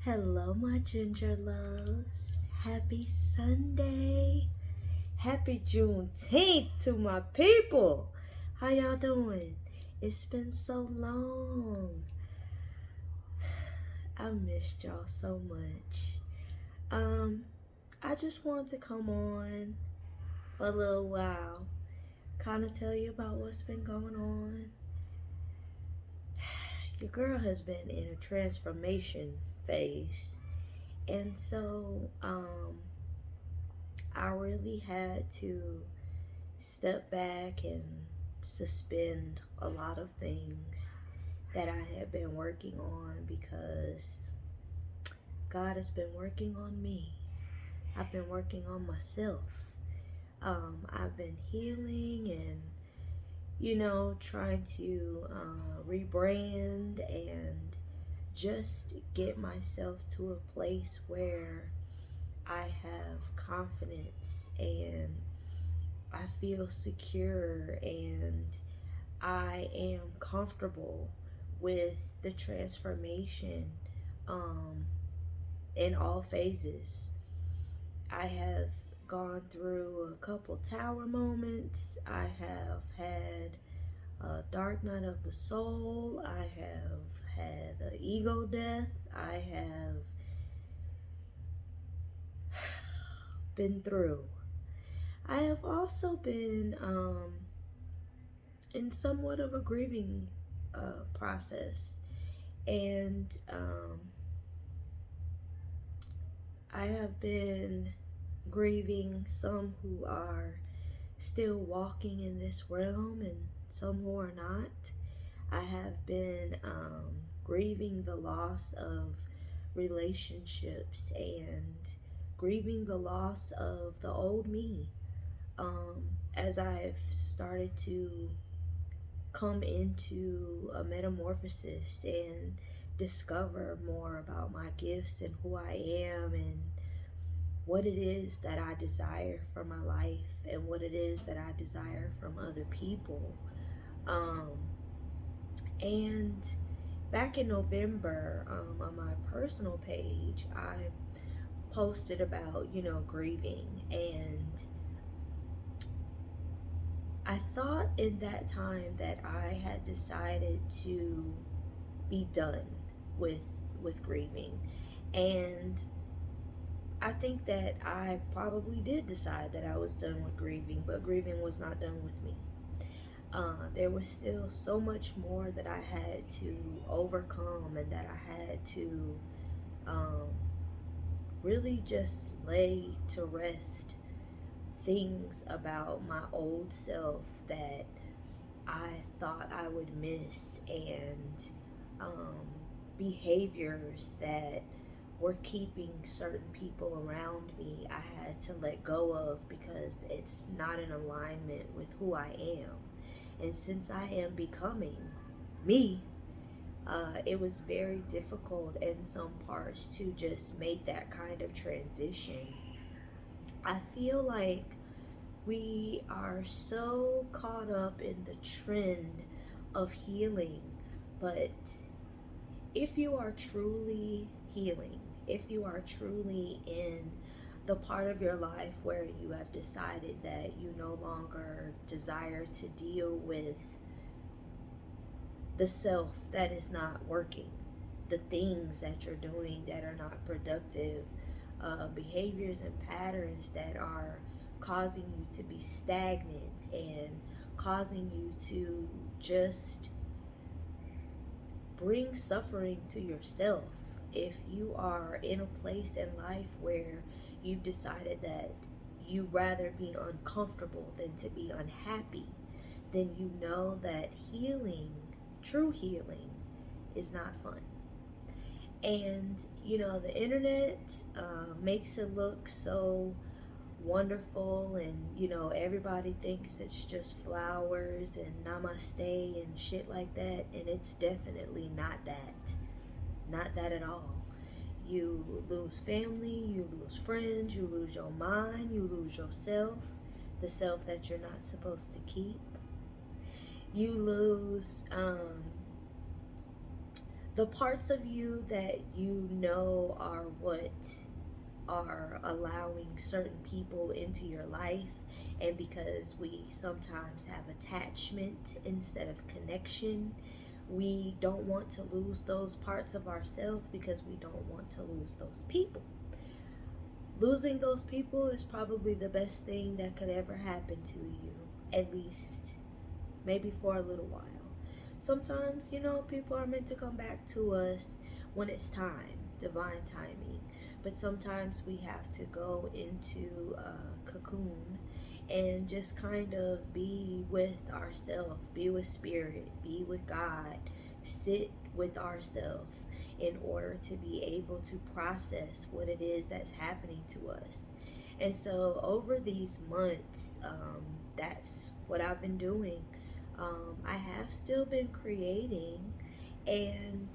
Hello, my ginger loves. Happy Sunday. Happy Juneteenth to my people. How y'all doing? It's been so long. I missed y'all so much. Um, I just wanted to come on for a little while, kind of tell you about what's been going on. Your girl has been in a transformation phase, and I really had to step back and suspend a lot of things that I had been working on because God has been working on me. I've been working on myself. I've been healing and, trying to rebrand and just get myself to a place where I have confidence and I feel secure and I am comfortable with the transformation um, in all phases. I have gone through a couple tower moments. I have had a dark night of the soul. I have had an ego death. I have been through. I have also been in somewhat of a grieving process. And I have been grieving some who are still walking in this realm and some who are not. I have been grieving the loss of relationships and grieving the loss of the old me as I've started to come into a metamorphosis and discover more about my gifts and who I am and what it is that I desire for my life and what it is that I desire from other people. Um, and back in November, on my personal page, I posted about, grieving. And I thought in that time that I had decided to be done with grieving, and I think that I probably did decide that I was done with grieving, but grieving was not done with me. There was still so much more that I had to overcome and that I had to um, really just lay to rest things about my old self that I thought I would miss, and um, behaviors that were keeping certain people around me I had to let go of because it's not in alignment with who I am. And since I am becoming me, it was very difficult in some parts to just make that kind of transition. I feel like we are so caught up in the trend of healing, but if you are truly healing, if you are truly in the part of your life where you have decided that you no longer desire to deal with the self that is not working, the things that you're doing that are not productive, behaviors and patterns that are causing you to be stagnant and causing you to just bring suffering to yourself. If you are in a place in life where you've decided that you rather be uncomfortable than to be unhappy, then you know that healing, true healing, is not fun. And the internet makes it look so wonderful, and everybody thinks it's just flowers and namaste and shit like that, and it's definitely not that at all. You lose family, you lose friends, you lose your mind, you lose yourself, the self that you're not supposed to keep. You lose The parts of you that you know are what are allowing certain people into your life, and because we sometimes have attachment instead of connection, we don't want to lose those parts of ourselves because we don't want to lose those people. Losing those people is probably the best thing that could ever happen to you, at least maybe for a little while. Sometimes, people are meant to come back to us when it's time, divine timing. But sometimes we have to go into a cocoon and just kind of be with ourselves, be with spirit, be with God, sit with ourselves in order to be able to process what it is that's happening to us. And so over these months, that's what I've been doing. I have still been creating, and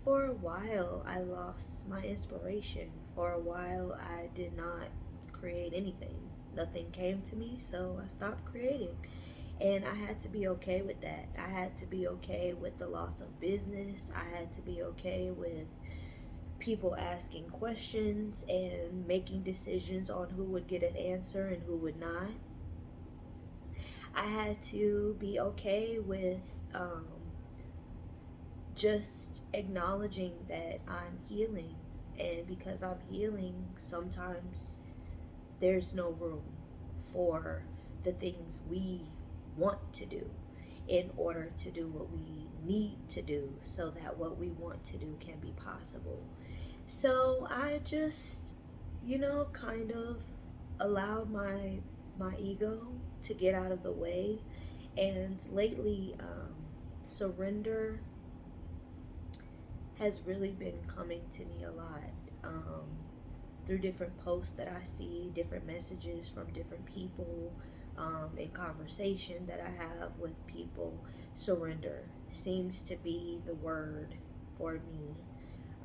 for a while, I lost my inspiration. For a while, I did not create anything. Nothing came to me, so I stopped creating. And I had to be okay with that. I had to be okay with the loss of business. I had to be okay with people asking questions and making decisions on who would get an answer and who would not. I had to be okay with um, just acknowledging that I'm healing. And because I'm healing, sometimes there's no room for the things we want to do in order to do what we need to do so that what we want to do can be possible. So I just, kind of allowed my ego to get out of the way. And lately, surrender has really been coming to me a lot, um, through different posts that I see, different messages from different people, in conversation that I have with people. Surrender seems to be the word for me.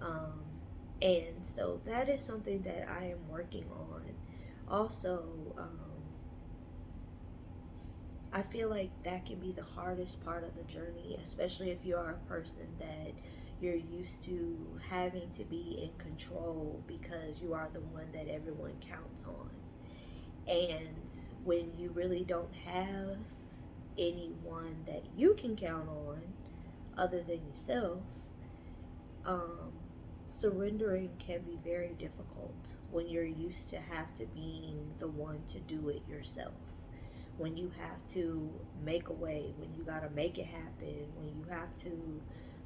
Um, and so that is something that I am working on. Also, I feel like that can be the hardest part of the journey, especially if you are a person that you're used to having to be in control because you are the one that everyone counts on. And when you really don't have anyone that you can count on other than yourself, um, surrendering can be very difficult when you're used to have to being the one to do it yourself. When you have to make a way, when you got to make it happen, when you have to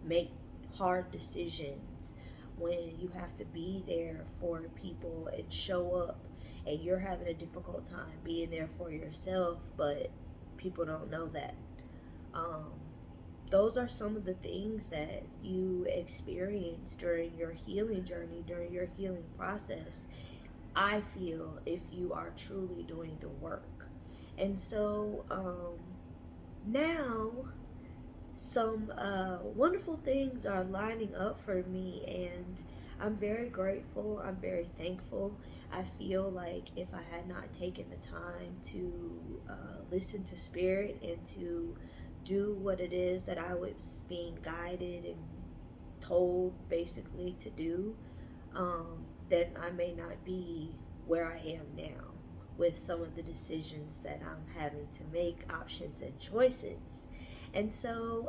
make hard decisions, when you have to be there for people and show up, and you're having a difficult time being there for yourself, but people don't know that. Um, those are some of the things that you experience during your healing journey, during your healing process. I feel if you are truly doing the work. And so now some wonderful things are lining up for me, and I'm very grateful. I'm very thankful. I feel like if I had not taken the time to listen to spirit and to do what it is that I was being guided and told basically to do, then I may not be where I am now with some of the decisions that I'm having to make, options and choices. And so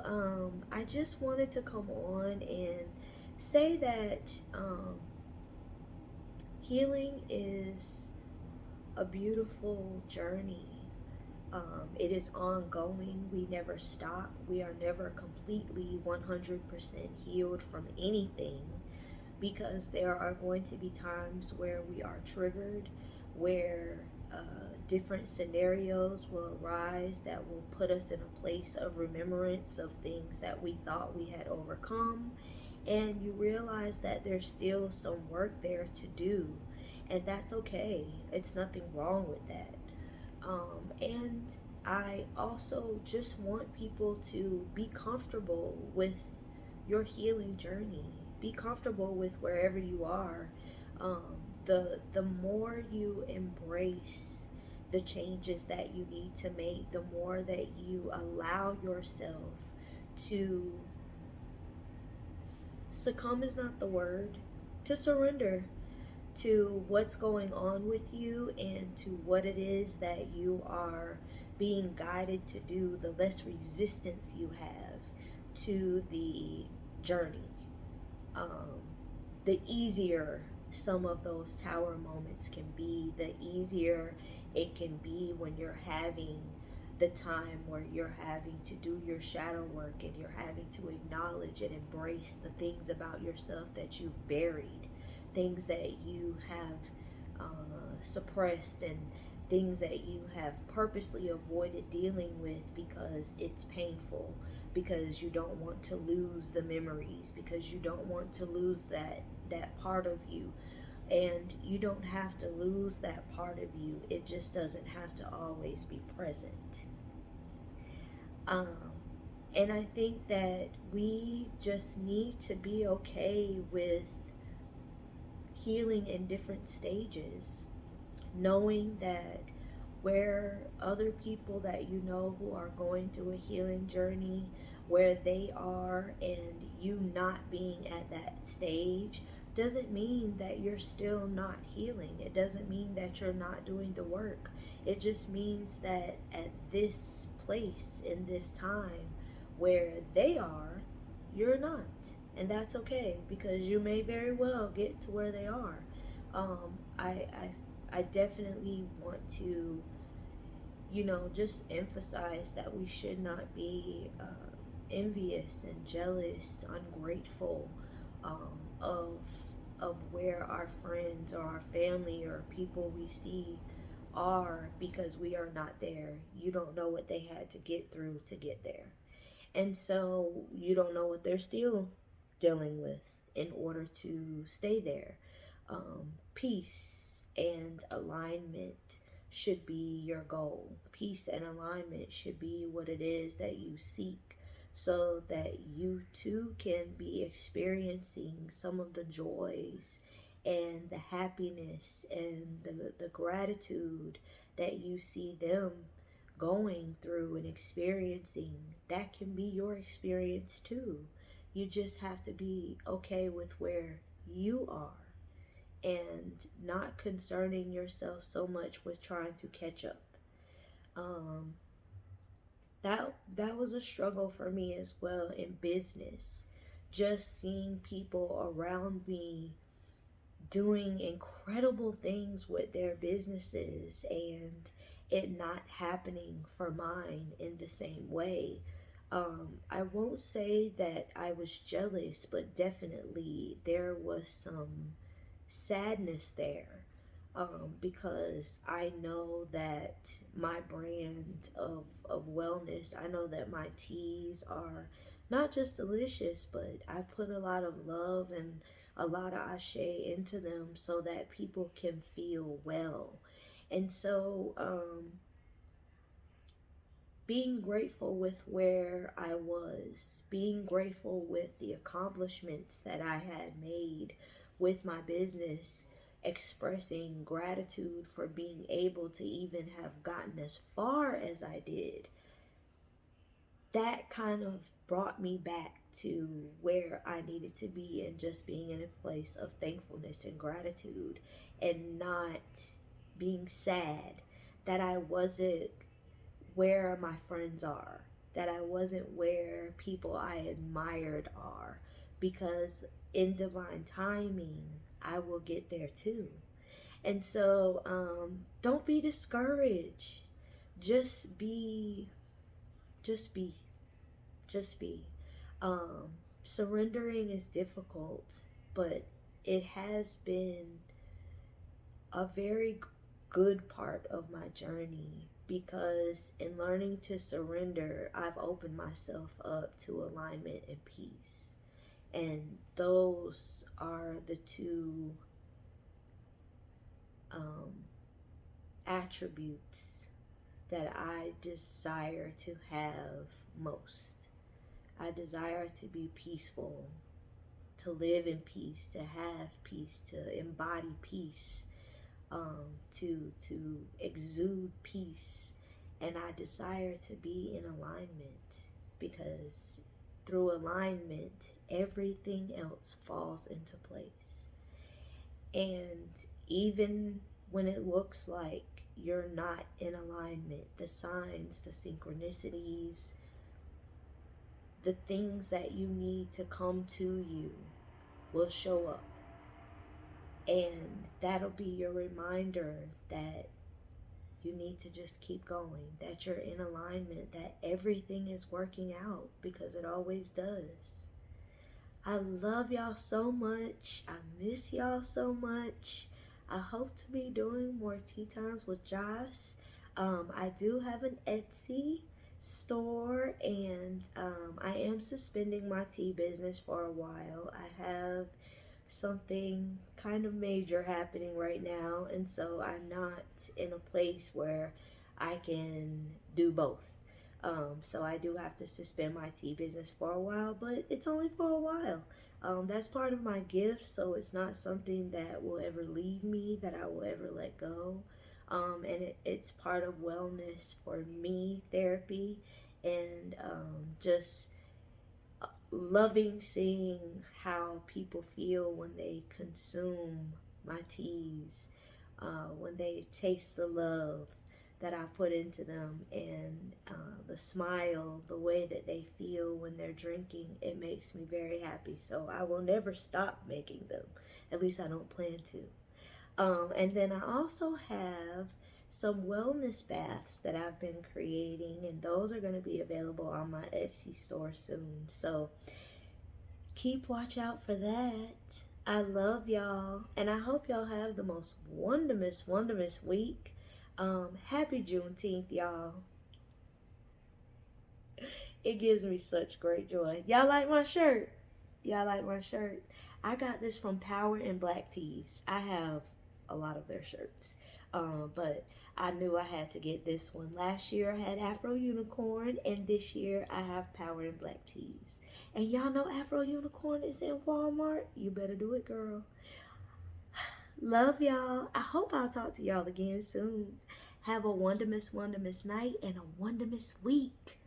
I just wanted to come on and say that healing is a beautiful journey. It is ongoing. We never stop. We are never completely 100% healed from anything, because there are going to be times where we are triggered, where different scenarios will arise that will put us in a place of remembrance of things that we thought we had overcome. And you realize that there's still some work there to do, and that's okay. It's nothing wrong with that. And I also just want people to be comfortable with your healing journey. Be comfortable with wherever you are. The more you embrace the changes that you need to make, the more that you allow yourself to succumb is not the word, to surrender to what's going on with you and to what it is that you are being guided to do, the less resistance you have to the journey. Um, the easier some of those tower moments can be, the easier it can be when you're having the time where you're having to do your shadow work and you're having to acknowledge and embrace the things about yourself that you've buried, things that you have suppressed, and things that you have purposely avoided dealing with because it's painful, because you don't want to lose the memories, because you don't want to lose that part of you. And you don't have to lose that part of you, it just doesn't have to always be present. um and I think that we just need to be okay with healing in different stages, knowing that where other people that you know who are going through a healing journey, where they are, and you not being at that stage, doesn't mean that you're still not healing. It doesn't mean that you're not doing the work. It just means that at this place, in this time where they are, you're not. And that's okay, because you may very well get to where they are. I definitely want to, just emphasize that we should not be envious and jealous, ungrateful, of where our friends or our family or people we see are, because we are not there. You don't know what they had to get through to get there. And so you don't know what they're still dealing with in order to stay there. Peace and alignment should be your goal. Peace and alignment should be what it is that you seek, so that you too can be experiencing some of the joys and the happiness and the gratitude that you see them going through and experiencing. That can be your experience too. You just have to be okay with where you are and not concerning yourself so much with trying to catch up. Um, that was a struggle for me as well in business. Just seeing people around me doing incredible things with their businesses and it not happening for mine in the same way. I won't say that I was jealous, but definitely there was some sadness there, because I know that my brand of wellness, I know that my teas are not just delicious, but I put a lot of love and a lot of ashe into them so that people can feel well. And so, being grateful with where I was, being grateful with the accomplishments that I had made with my business, expressing gratitude for being able to even have gotten as far as I did, that kind of brought me back to where I needed to be, and just being in a place of thankfulness and gratitude, and not being sad that I wasn't where my friends are, that I wasn't where people I admired are, because in divine timing, I will get there too. And so, don't be discouraged. Just be, just be, just be. Um, Surrendering is difficult, but it has been a very good part of my journey, because in learning to surrender, I've opened myself up to alignment and peace. And those are the two um, attributes that I desire to have most. I desire to be peaceful, to live in peace, to have peace, to embody peace, to exude peace, and I desire to be in alignment, because through alignment, everything else falls into place. And even when it looks like you're not in alignment, the signs, the synchronicities, the things that you need to come to you will show up. And that'll be your reminder that you need to just keep going, that you're in alignment, that everything is working out because it always does. I love y'all so much. I miss y'all so much. I hope to be doing more tea times with Josh. I do have an Etsy store, and I am suspending my tea business for a while. I have something kind of major happening right now, and so I'm not in a place where I can do both. So I do have to suspend my tea business for a while, but it's only for a while. That's part of my gift, so it's not something that will ever leave me, that I will ever let go. And it's part of wellness for me, therapy, and just loving seeing how people feel when they consume my teas, when they taste the love that I put into them, and the smile, the way that they feel when they're drinking. It makes me very happy. So I will never stop making them. At least I don't plan to. And then I also have some wellness baths that I've been creating, and those are going to be available on my Etsy store soon. So keep watch out for that. I love y'all, and I hope y'all have the most wonderous week. Happy Juneteenth, y'all. It gives me such great joy. Y'all like my shirt? Y'all like my shirt? I got this from Power and Black Tees. I have a lot of their shirts, but I knew I had to get this one. Last year I had Afro Unicorn, and this year I have Power and Black Tees. And y'all know Afro Unicorn is in Walmart. You better do it, girl. Love y'all. I hope I'll talk to y'all again soon. Have a wonderous night and a wonderous week.